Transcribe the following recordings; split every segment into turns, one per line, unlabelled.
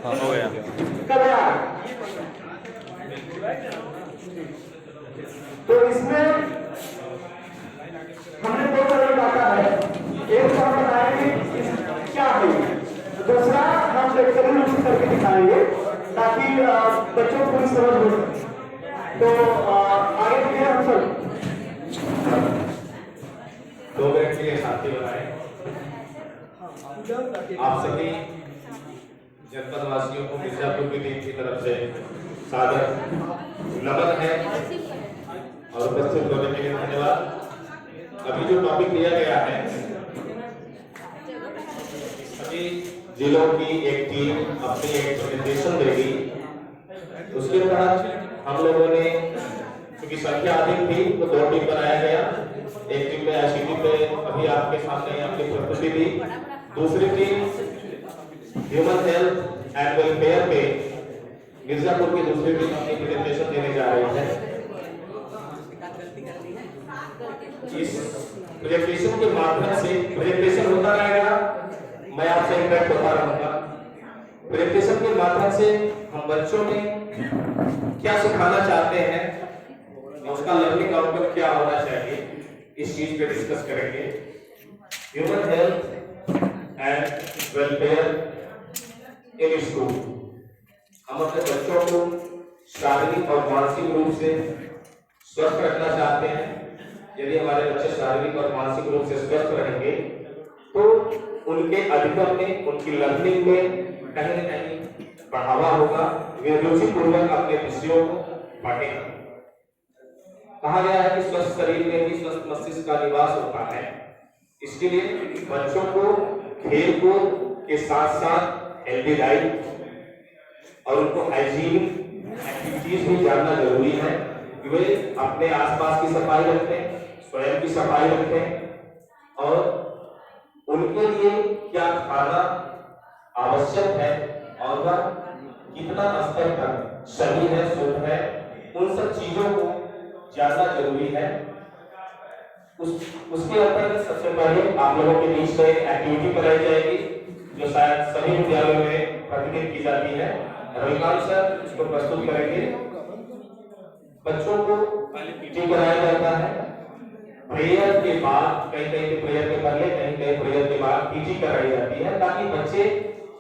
हाँ हो गया।
कल्याण। तो इसमें हमने दो तरह डाटा है, एक तो हम बताएंगे क्या है, दूसरा हम लेक्चरल रूप से करके दिखाएंगे ताकि बच्चों को पूरी समझ हो सके। तो आगे बढ़िए हम सब।
दो व्यक्ति के साथी बनाए। आप सभी जनपद वासियों को मिर्जापुर की टीम की तरफ से सादर नमन है और उपस्थित होने के लिए धन्यवाद। अभी जो टॉपिक दिया गया है, सभी जिलों की एक टीम अपनी एक प्रेजेंटेशन देगी। उसके तहत हम लोगों ने, क्योंकि संख्या अधिक थी तो दो टीम बनाया गया। एक टीम में ICT पे अभी आपके सामने अपनी प्रस्तुति दी, दूसरी team human health and welfare पे मिर्जापुर की दूसरी टीम अपनी प्रेजेंटेशन देने जा रही है। इस प्रेजेंटेशन के माध्यम से प्रेजेंटेशन होता रहेगा, मैं आपसे इंटरेक्ट होता रहूंगा। प्रेजेंटेशन के माध्यम से हम बच्चों में क्या सिखाना चाहते हैं, उसका लर्निंग आउटकम क्या होना चाहिए, इस चीज पे डिस्कस करेंगे। Human health and welfare in school. हम अपने बच्चों को शारीरिक और मानसिक रूप से स्वस्थ रखना चाहते हैं। यदि हमारे बच्चे शारीरिक और मानसिक रूप से स्वस्थ रहेंगे तो उनके अधिगम में, उनकी लर्निंग में कहीं न कहीं बढ़ावा होगा, वे रुचिपूर्वक अपने विषयों को पढ़ेंगे। कहा गया है कि स्वस्थ शरीर में ही स्वस्थ मस्तिष्क का निवास होता है। इसके लिए बच्चों को खेल कूद के साथ साथ हेल्दी डाइट और उनको हाइजीन एक्टिविटीज भी जानना जरूरी है कि वे अपने आसपास की सफाई रखें, स्वयं की सफाई रखें और उनके लिए क्या खाना आवश्यक है और वह कितना स्तर तक सही है, शुद्ध है, उन सब चीजों को जानना जरूरी है। उसके अंतर्गत सबसे पहले आप लोगों के बीच में एक्टिविटी कराई जाएगी जो शायद सभी विद्यालयों में प्रतिदिन की जाती है। रविकांत सर इसको प्रस्तुत करेंगे। बच्चों को पीटी कराया जाता है। प्रेयर के बाद, कहीं कहीं प्रेयर के पहले, कहीं कहीं प्रेयर के बाद पीटी कराई जाती है ताकि बच्चे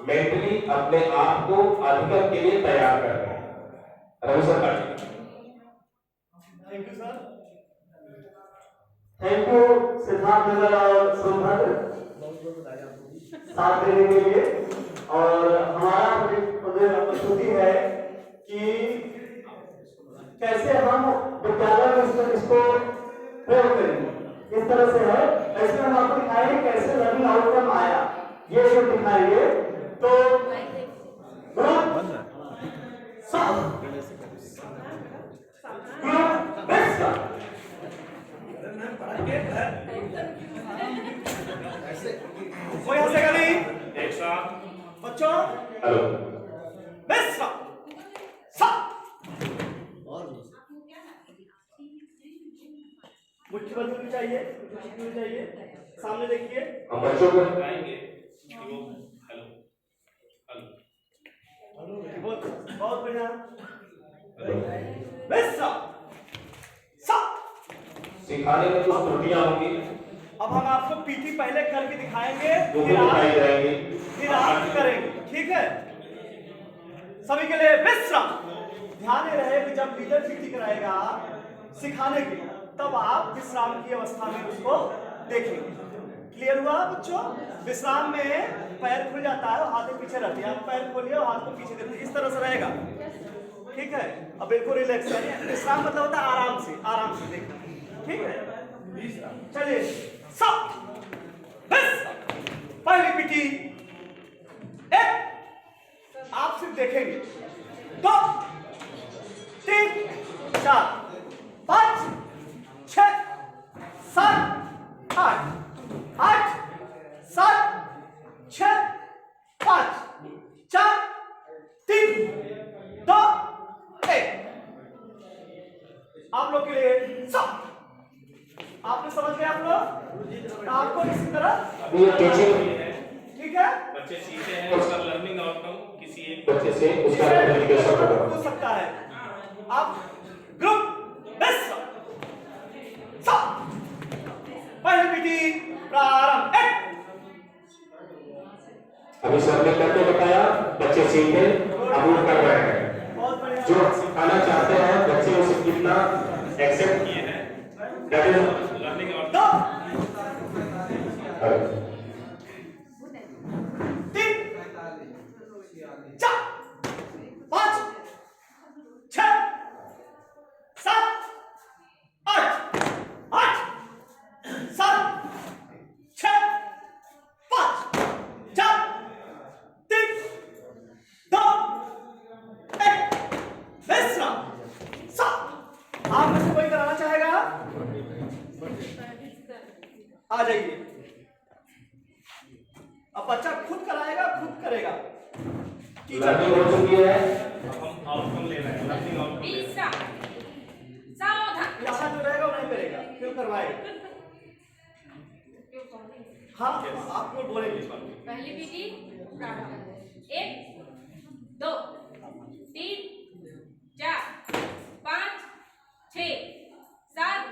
मेंटली अपने आप को अधिगम के लिए तैयार कर रहे। रवि सर का
thank you sir. Thank you Siddharth Nagar और सोनभद्र साथ देने के लिए। और हमारा प्रस्तुति है कि कैसे हम विद्यालय में इसको प्रयोग करेंगे। इस तरह से है, ऐसे हम आपको दिखाएंगे कैसे लर्निंग आउटकम आया, ये जो दिखाएंगे। तो कोई हंसेगा नहीं।
एक साथ
बच्चों
हेलो
मुट्ठी बंद होनी चाहिए, सामने देखिए।
हम बच्चों को बताएंगे कि वो हेलो हेलो
बहुत बढ़िया।
सिखाने में कुछ त्रुटियां होंगी।
अब हम आपको पीटी पहले करके दिखाएंगे, फिर आप करेंगे, ठीक है? सभी के लिए विश्राम। ध्यान में रहे कि जब लीडर पीटी कराएगा सिखाने के लिए, तब आप विश्राम की अवस्था में उसको देखेंगे। क्लियर हुआ बच्चों? विश्राम में पैर खुल जाता है और हाथ पीछे रहती है। आप पैर खोलिए और हाथ को पीछे देते, इस तरह से रहेगा, ठीक है? अब बिल्कुल रिलैक्स करिए। विश्राम मतलब होता है आराम से देखना, ठीक है? चलिए सब पहली पीटी एक, आप सिर्फ देखेंगे। 2 3 4 5 6 7 8 7 6 5 4 3 2 1। आप लोग के लिए सब आपने समझ गए? आप लोग आपको इसी तरह
अभी ये टीचिंग
ठीक है?
बच्चे सीखते हैं, उसका लर्निंग आउटकम किस बच्चे से उसका कम्युनिकेशन होगा।
पूछ सकता है। आप ग्रुप मिश्र पहली पीटी प्रारंभ।
अभी सर ने करके बताया, बच्चे सीखे, अब वो कर रहे हैं।
बहुत बढ़िया।
जो सिखाना चाहते हैं बच्चे उसे कितना एक्सेप्ट किए हैं, दैट इज लर्निंग आउट।
3 4 5 6 7 8 8 7 6 5 4 3 2 1 विश्राम। आप में से कोई कराना चाहेगा? आ जाइए। अब बच्चा खुद कराएगा, खुद करेगा।
लर्निंग हो चुकी है,
हम आउटकम ले रहे हैं, लर्निंग आउटकम।
सावधान। यहाँ जो रहेगा वो नहीं करेगा, क्यों करवाएगा? हाँ, आपको बोलेंगे।
पहली पीटी प्रारंभ। 1 2 3 4 5 6 7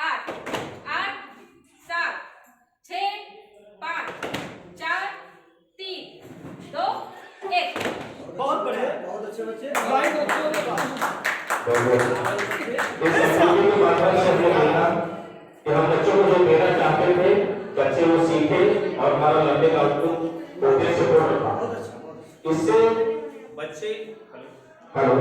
8 8 7 6 5 4 3 2 1।
बहुत बढ़िया, बहुत अच्छे बच्चे। ड्राइंग अच्छे होने का।
इस एक्टिविटी के माध्यम से हमने देखा कि हम बच्चों को जो देना चाहते थे बच्चे वो सीखे और हमारा लर्निंग आउटपुट होते सपोर्ट रहा। इससे
बच्चे
हेलो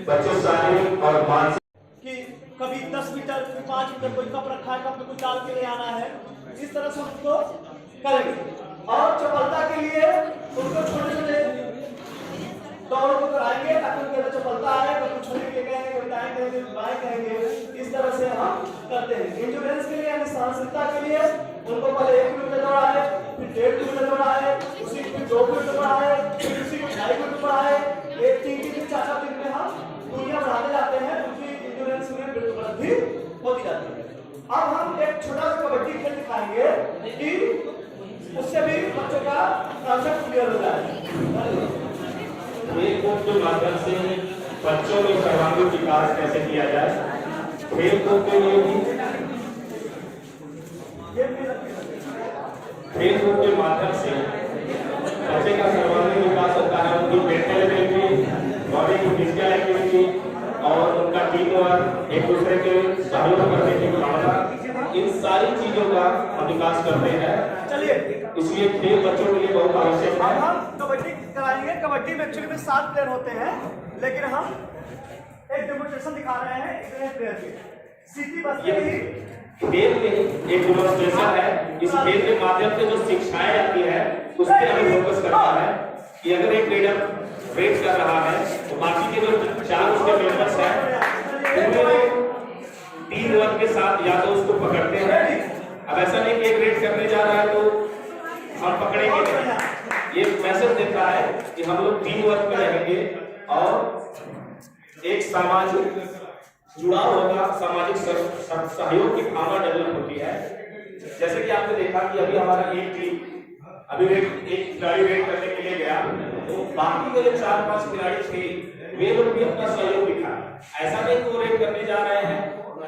बच्चे शारीरिक और मानसिक
कि कभी 10 मीटर 5 मीटर कोई कप रखा है, कप में कुछ डाल के ले आना है, इस तरह से उसको करेंगे। और चपलता के लिए उनको छोटे छोटे दौड़ों को कराएंगे ताकि उनके अंदर चपलता आए। कोई कुछ छोटे के कहेंगे, कोई दाएं कहेंगे, बाएं कहेंगे, इस तरह से हम करते हैं। इंड्योरेंस के लिए यानी सहनशीलता के लिए उनको पहले 1 किलोमीटर दौड़ाए, फिर 1.5 किलोमीटर दौड़ाए, उसी फिर 2 किलोमीटर दौड़ाए, फिर उसी को 2.5 किलोमीटर दौड़ाए। 3 4 दिन में हम दूरियां बढ़ाते जाते हैं, उनकी इंड्योरेंस में वृद्धि होती जाती है। अब हम एक छोटा सा कबड्डी खेल दिखाएंगे कि उससे भी बच्चों का कॉन्सेप्ट क्लियर हो जाए।
खेल कूद के माध्यम से बच्चों में सर्वांगीण विकास कैसे किया जाए, खेल कूद के लिए भी खेल कूद के माध्यम से बच्चे का सर्वांगीण विकास होता है। उनकी मेंटल एबिलिटी, बॉडी की फिजिकल एक्टिविटी और उनका टीम वर्क, एक दूसरे के सहयोग करने की भावना, इन सारी चीजों का हम विकास करते हैं।
चलिए,
इसलिए खेल बच्चों के लिए बहुत आवश्यक
अब
है।
हम कबड्डी कराएंगे। कबड्डी में एक्चुअली में 7 प्लेयर होते हैं, लेकिन हम एक डेमोन्स्ट्रेशन दिखा रहे हैं इतने प्लेयर के। सीधी बस
ये
ही
खेल में एक डेमोन्स्ट्रेशन है। इस खेल के माध्यम से जो शिक्षाएं जाती है उस पर हमें फोकस करना है कि अगर एक लीडर रेस कर रहा है तो बाकी के जो 4 उसके मेंबर्स हैं वो टीम वर्क के साथ या तो उसको पकड़ते हैं। अब ऐसा नहीं कि एक रेस करने जा रहा है तो हम पकड़ेंगे नहीं। ये मैसेज देता है कि हम लोग टीम वर्क में रहेंगे और एक सामाजिक जुड़ाव होगा, सामाजिक सहयोग की भावना डेवलप होती है। जैसे कि आपने देखा कि अभी हमारा एक टीम अभी एक खिलाड़ी रेड करने के लिए गया तो बाकी के जो 4-5 खिलाड़ी थे वे लोग भी अपना सहयोग दिखाया। ऐसा नहीं कि वो रेड करने जा रहे हैं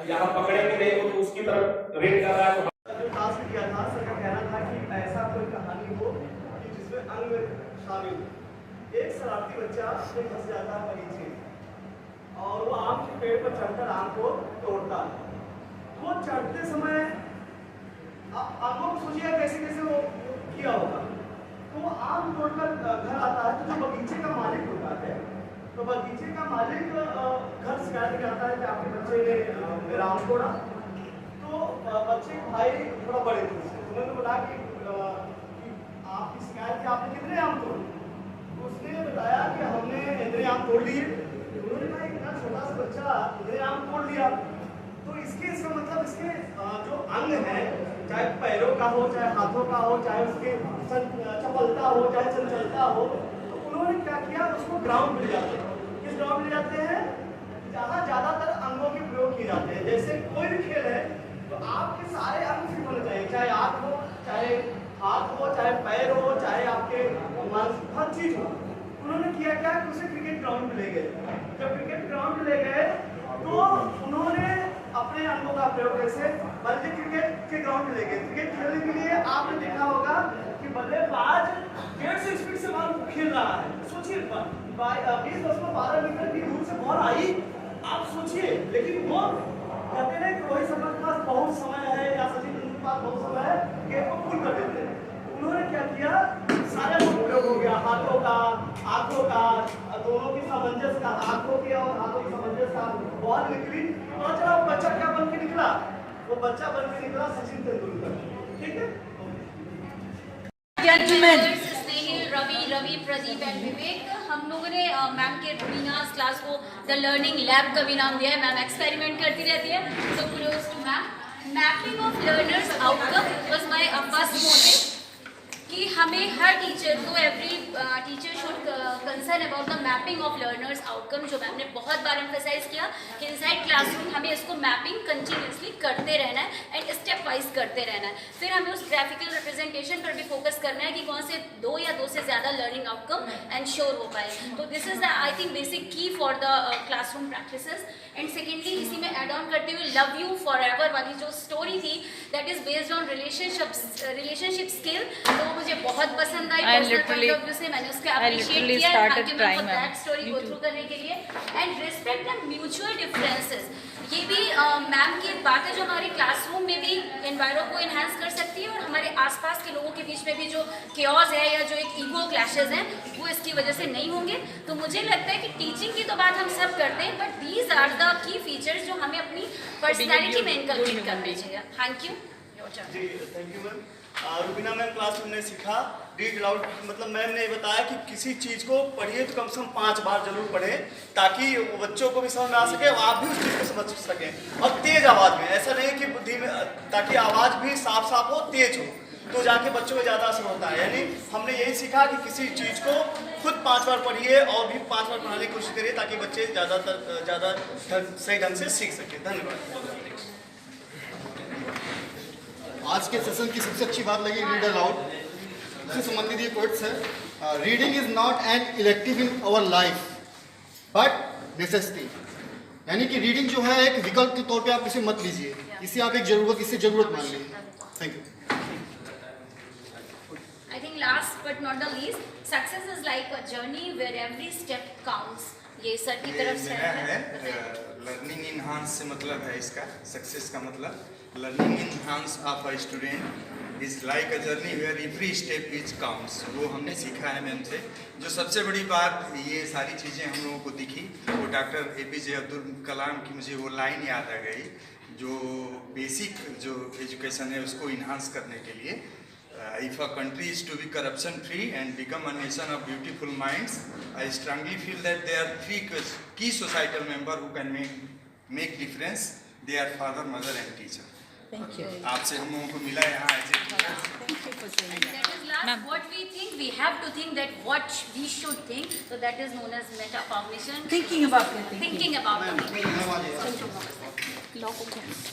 या हम पकड़ेंगे नहीं तो उसकी तरफ रेड कर रहा है।
जो टास्क किया था, सर का कहना था कि ऐसा कोई कहानी हो कि जिसमें अंग शामिल हो। एक शरारती बच्चा अपने फंस जाता है नीचे और वो आम के पेड़ पर चढ़कर आम को तोड़ता है। वो चढ़ते समय आप लोग सोचिए कैसे कैसे वो किया होगा। तो वो आम तोड़कर घर आता है तो जो बगीचे का मालिक होता है, तो बगीचे का मालिक घर शिकायत करता है कि आपके बच्चे ने मेरा आम तोड़ा। तो बच्चे के भाई थोड़ा बड़े थे, उन्होंने बोला कि आपकी शिकायत कि आपने कितने आम तोड़े। तो उसने बताया कि हमने इतने आम तोड़ लिए। उन्होंने कहा इतना छोटा सा बच्चा इतने आम तोड़ लिया, तो इसका मतलब इसके जो अंग है, चाहे पैरों का हो, चाहे हाथों का हो, चाहे उसके चपलता हो, चाहे चंचलता हो, तो उन्होंने क्या किया, उसको ग्राउंड में ले जाते हैं। किस ग्राउंड में ले जाते हैं? जहाँ ज्यादातर अंगों के प्रयोग किए जाते हैं। जैसे कोई भी खेल है तो आपके सारे अंग फिट होने चाहिए, चाहे आंख हो, चाहे हाथ हो, चाहे पैर हो, चाहे आपके हर चीज हो, उन्होंने किया क्या कि उसे क्रिकेट ग्राउंड में ले गए। जब क्रिकेट ग्राउंड में ले गए तो उन्होंने अपने अंगों का प्रयोग कैसे, बल्कि क्रिकेट के ग्राउंड में ले गए। क्रिकेट खेलने के लिए आपने देखा होगा कि बल्लेबाज 150 स्पीड से बॉल खेल रहा है। सोचिए 20-12 मीटर की दूर से बॉल आई, आप सोचिए, लेकिन वो कहते हैं कि रोहित शर्मा के पास बहुत समय है या सचिन तेंदुलकर के पास बहुत समय है, गेम को पुल कर देते हैं। उन्होंने क्या किया, सारे प्रयोग हो गया, हाथों का, आंखों का, दोनों की सामंजस्य का, आंखों की और हाथों की सामंजस्य का, बॉल निकली तो चला वो बच्चा क्या बन के निकला, वो बच्चा बन के निकला सचिन तेंदुलकर। ठीक है,
स्नेहिल, रवि, प्रदीप एंड विवेक, हम लोगों ने मैम के रूबीना's क्लास को द लर्निंग लैब का भी नाम दिया है। मैम एक्सपेरिमेंट करती रहती है, so kudos to ma'am. Mapping of learners outcome was my first motive कि हमें हर टीचर को, every teacher should concern about the mapping of learners outcome, जो मैम ने बहुत बार एम्फेसाइज किया कि इनसाइड क्लासरूम हमें इसको मैपिंग कंटिन्यूसली करते रहना है एंड स्टेप वाइज करते रहना है। फिर हमें उस ग्राफिकल रिप्रेजेंटेशन पर भी फोकस करना है कि कौन से 2 या 2 से ज़्यादा लर्निंग आउटकम एंश्योर हो पाए। तो this is the I think basic key for the classroom practices. And secondly इसी में एड ऑन करते हुए लव यू फॉर एवर वाली जो स्टोरी थी that is based on relationship skill, तो मुझे बहुत पसंद आई। पर्सनल पॉइंट ऑफ व्यू से मैंने उसको अप्रिशिएट किया दैट स्टोरी गो थ्रू करने के लिए। And respect the mutual differences, ये भी मैम की बात है जो हमारे क्लासरूम में भी एनवायरो को इन्हांस कर सकती है और हमारे आसपास के लोगों के बीच में भी जो केओस है या जो एक ईगो क्लैशेस हैं वो इसकी वजह से नहीं होंगे। तो मुझे लगता है कि टीचिंग की तो बात हम सब करते हैं, but these are the key features जो हमें अपनी पर्सनैलिटी में इनकलकेट करना चाहिए। Thank you.
जी thank you ma'am. Rubina ma'am class में हमने सीखा रीड अलाउड, मतलब मैम ने बताया कि किसी चीज़ को पढ़िए तो कम से कम 5 बार जरूर पढ़ें ताकि बच्चों को भी समझ में आ सके और आप भी उस चीज़ को समझ सकें। और तेज़ आवाज़ में, ऐसा नहीं कि बुद्धि में, ताकि आवाज़ भी साफ साफ हो, तेज हो, तो जाके बच्चों में ज़्यादा असर होता है। यानी हमने यही सीखा कि किसी चीज़ को खुद 5 बार पढ़िए और भी 5 बार पढ़ाने की कोशिश करिए ताकि बच्चे ज़्यादा सही ढंग से सीख सकें। धन्यवाद।
आज के सेशन की सबसे अच्छी बात लगी रीड अलाउड से संबंधित ये कोट्स है। Reading is not an elective in our life but necessity, यानी कि रीडिंग जो है एक विकल्प के तौर पे आप इसे मत लीजिए, इसे आप इसे जरूरत मान लीजिए। Thank you.
I think last but not the least, success is like a journey where every step counts. ये सर की तरफ से है।
लर्निंग इनहांस से मतलब है इसका, सक्सेस का मतलब learning enhance of a student is like a journey where every step is counts. वो हमने सीखा है मैम से। जो सबसे बड़ी बात, ये सारी चीज़ें हम लोगों को दिखी, वो डॉक्टर APJ अब्दुल कलाम की मुझे वो लाइन याद आ गई, जो बेसिक जो एजुकेशन है उसको इन्हांस करने के लिए, if a country is to be corruption free and become a nation of beautiful minds, I strongly feel that there are 3 key societal member who can make difference. They are father, mother and teacher.
Thank you.
आपसे हम लोगों को मिला यहाँ ऐसे।
Thank you for saying that.
That is last what we think. We have to think that what we should think. So that is known as metacognition.
Thinking about your thinking.
Thinking about the thinking.
Law of Cats.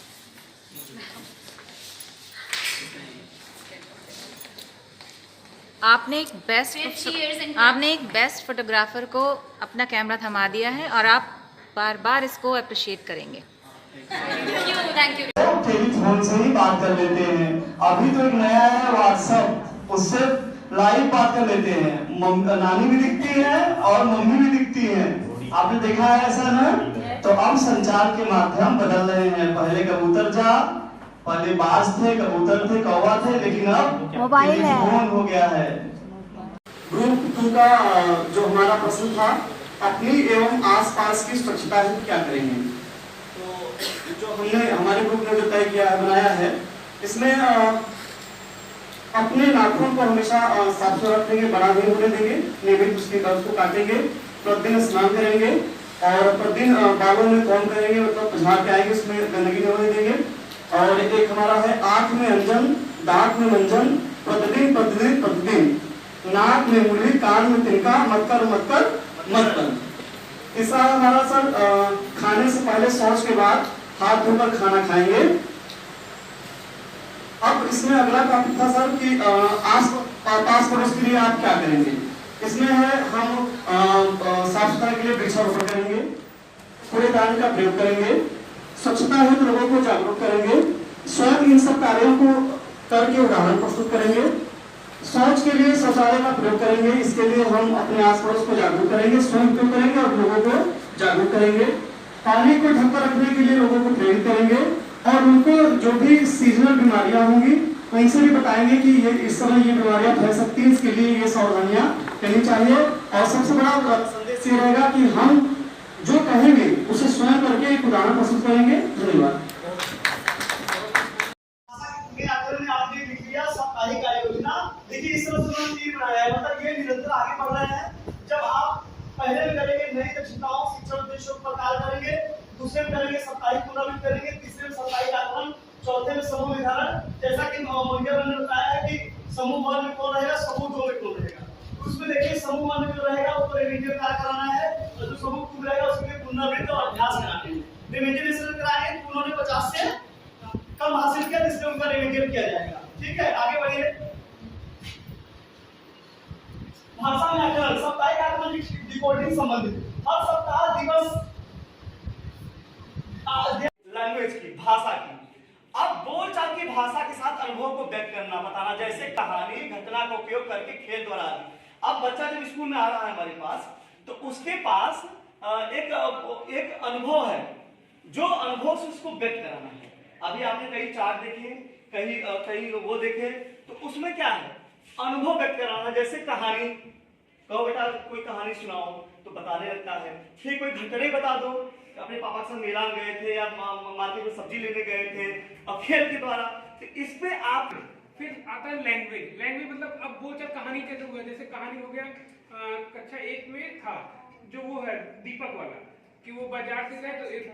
आपने एक best photographer को अपना camera थमा दिया है और आप बार बार इसको अप्रिशिएट करेंगे।
Thank you.
टेलीफोन से ही बात कर लेते हैं। अभी तो एक नया है व्हाट्सएप, उससे लाइव बात कर लेते हैं। नानी भी दिखती है और मम्मी भी दिखती है। आपने देखा है ऐसा ना? तो अब संचार के माध्यम बदल रहे हैं। पहले कबूतर जा, पहले बाज थे, कबूतर थे, कौवा थे, लेकिन अब मोबाइल फोन हो गया है। ग्रुप 2 का जो हमारा प्रश्न था, अपनी एवं आसपास की स्वच्छता हेतु क्या करेंगे? तो जो हमने हमारे ग्रुप ने जो तय किया है, बनाया है, इसमें अपने नाखून को हमेशा साफ सुथरा रखेंगे, बड़ा नहीं होने देंगे, नियमित उसके नख को काटेंगे, प्रतिदिन स्नान करेंगे और प्रतिदिन बालों में कॉम्ब करेंगे, मतलब झाड़ के आएंगे, उसमें गंदगी नहीं होने देंगे। और एक हमारा है आंख में अंजन, दांत में मंजन, प्रतिदिन प्रतिदिन प्रतिदिन, नाक में मुरली, कान में तिनका, मत कर। तीसरा हमारा सर, खाने से पहले शौच के बाद हाथ धोकर खाना खाएंगे। अब इसमें अगला टॉपिक था सर कि आस पास पड़ोस के लिए आप क्या करेंगे? इसमें है हम साफ सफाई के लिए वृक्षारोपण करेंगे, कूड़ेदान का प्रयोग करेंगे, स्वच्छता हेतु लोगों को जागरूक करेंगे, स्वयं इन सब कार्यों को करके उदाहरण प्रस्तुत करेंगे, शौच के लिए शौचालय का प्रयोग करेंगे। इसके लिए हम अपने आस पड़ोस को जागरूक करेंगे, स्वयं उपयोग करेंगे और लोगों को जागरूक करेंगे। पानी को ढक कर रखने के लिए लोगों को प्रेरित करेंगे और उनको जो भी सीजनल बीमारियां होंगी उनसे भी बताएंगे कि ये इस समय ये बीमारियां फैल सकती हैं, इसके लिए ये सावधानियां लेनी चाहिए। और सबसे बड़ा संदेश ये रहेगा कि हम जो कहेंगे उसे स्वयं करके एक उदाहरण प्रस्तुत करेंगे। धन्यवाद। आपने लिख लिया साप्ताहिक कार्य योजना। देखिए इस तरह से तीर बनाया है, मतलब ये निरंतर आगे बढ़ रहे हैं। जब आप पहले में करेंगे नई दक्षताओं शिक्षण उद्देश्यों पर कार्य करेंगे, दूसरे में करेंगे साप्ताहिक पुनरावृत्ति करेंगे, तीसरे में साप्ताहिक आकलन, चौथे में समूह निर्धारण। जैसा कि मोहिया ने बताया है कि समूह 1 में कौन रहेगा, समूह 2 में कौन रहेगा। उसमें देखिए समूह 1 में जो रहेगा वो रिमेडियल कार्य कराना है और जो समूह 2 रहेगा उसके लिए पुनरावृत्ति और अभ्यास कराना है। रिमेडियल कराएंगे, उन्होंने 50 से कम हासिल किया जिसमें उनका रिमेडियल किया जाएगा। ठीक है, आगे बढ़िए। भाषा में आकलन, साप्ताहिक आकलन डिकोडिंग संबंधित हर सप्ताह दिवस लैंग्वेज की भाषा की। अब बोलचाल की भाषा के साथ अनुभव को व्यक्त करना, बताना, जैसे कहानी घटना का उपयोग करके खेल द्वारा। अब बच्चा जब स्कूल में आ रहा है हमारे पास तो उसके पास एक अनुभव है, जो अनुभव से उसको व्यक्त कराना है। अभी आपने कई चार्ट देखे, कहीं वो देखे, तो उसमें क्या है अनुभव व्यक्त कराना। जैसे कहानी कहो बेटा कोई कहानी सुनाओ तो बताने लगता है, फिर कोई घटना बता दो, अपने पापा के साथ मेला में गए थे या मार्केट में सब्जी लेने गए थे, और खेल के द्वारा। तो इस पे आप
फिर आता है लैंग्वेज। लैंग्वेज मतलब अब बोलचाल कहानी कैसे हुआ, जैसे कहानी हो गया कक्षा 1 में था जो वो है दीपक वाला, कि वो बाजार से गए तो एक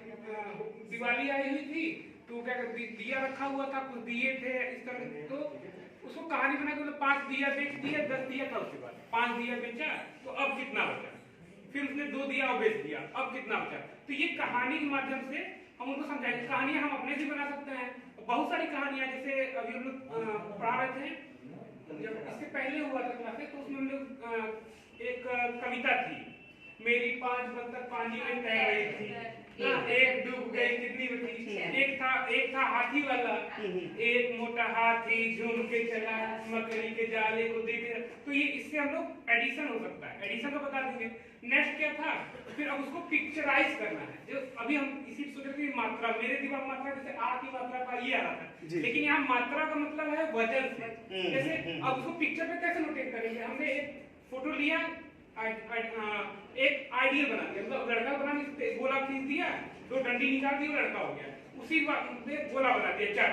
दिवाली आई हुई थी तो क्या दिया रखा हुआ था, कुछ दिए थे इस तरह, तो उसको कहानी बना के 5 दिया बेच दिया, 10 दिया था, उसके बाद 5 दिया बेचा तो अब कितना बचा, फिर उसने 2 दिया और बेच दिया, अब कितना बचा। तो ये कहानी के माध्यम से हम उनको समझाएंगे। कहानियां हम अपने से बना सकते हैं, बहुत सारी कहानियां, जैसे अभी हम लोग पढ़ा रहे थे, जब इससे पहले हुआ था क्लासेस, तो उसमें हम लोग एक कविता थी, मेरी 5 बत्तख पानी में तैर रही थी, एक डूब गई कितनी बची। एक था हाथी वाला, एक मोटा हाथी झूम के चला मकड़ी के जाले को देख। तो ये इससे हम लोग एडिशन हो सकता है, एडिशन का बता देंगे। नेक्स्ट क्या था, फिर अब उसको पिक्चराइज करना है। जो अभी हम इसी सोच रहे थे मात्रा, मेरे दिमाग मात्रा जैसे आ की मात्रा का ये आ रहा था, लेकिन यहाँ मात्रा का मतलब है वजन से। जैसे अब उसको पिक्चर पे कैसे नोटेट करेंगे, हमने एक फोटो लिया, एक आइडियल बना दिया, मतलब लड़का बना गोला खींच दिया, 2 डंडी निकाल दी, लड़का हो गया। उसी में गोला बना दिया 4,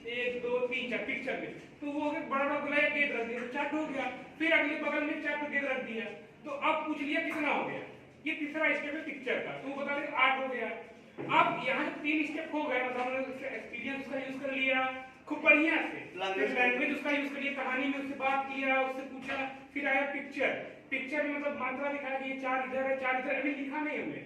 1 2 3 4 पिक्चर में, तो वो बड़ा बड़ा गोला गेंद रख दिया, 4 हो गया। फिर अगले बगल में 4 गेंद रख दिया, तो अब पूछ लिया कितना हो गया। ये तीसरा स्टेप है पिक्चर का, तो वो बता दें 8 हो गया। अब यहाँ 3 स्टेप हो गया, मतलब हमने एक्सपीरियंस का यूज कर लिया खूब बढ़िया से, लैंग्वेज उसका यूज कर लिया, कहानी में उससे बात किया, उससे पूछा, फिर आया पिक्चर में मतलब मात्रा दिखाया कि ये 4 इधर है 4 इधर, अभी लिखा नहीं हमने।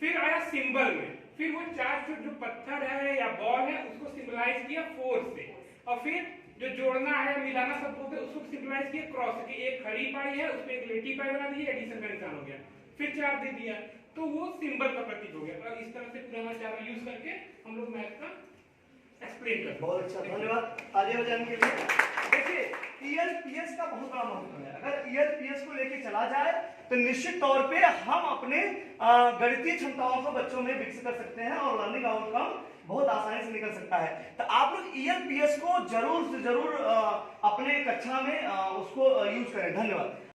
फिर आया सिंबल में, फिर वो 4 जो पत्थर है या बॉल है उसको सिंबलाइज किया 4 से, और फिर जो जोड़ना है मिलाना सब बोलते उसको सिंबलाइज किया क्रॉस से, एक खड़ी पाई है उसमें एक लेटी पाई बना दी, एडिशन का निशान हो गया, फिर 4 दे दिया, तो वो सिंबल का प्रतीक हो गया। और इस तरह से पुराना 4 यूज करके हम लोग मैथ का एक्सप्लेन करते हैं।
बहुत अच्छा, धन्यवाद आगे बढ़ने के लिए। देखिए ईएलपीएस का बहुत बड़ा महत्व है। अगर ईएलपीएस को लेके चला जाए तो निश्चित तौर पे हम अपने गणितीय क्षमताओं को बच्चों में विकसित कर सकते हैं और लर्निंग आउटकम बहुत आसानी से निकल सकता है। तो आप लोग ईएलपीएस को जरूर से जरूर अपने कक्षा में उसको यूज करें। धन्यवाद।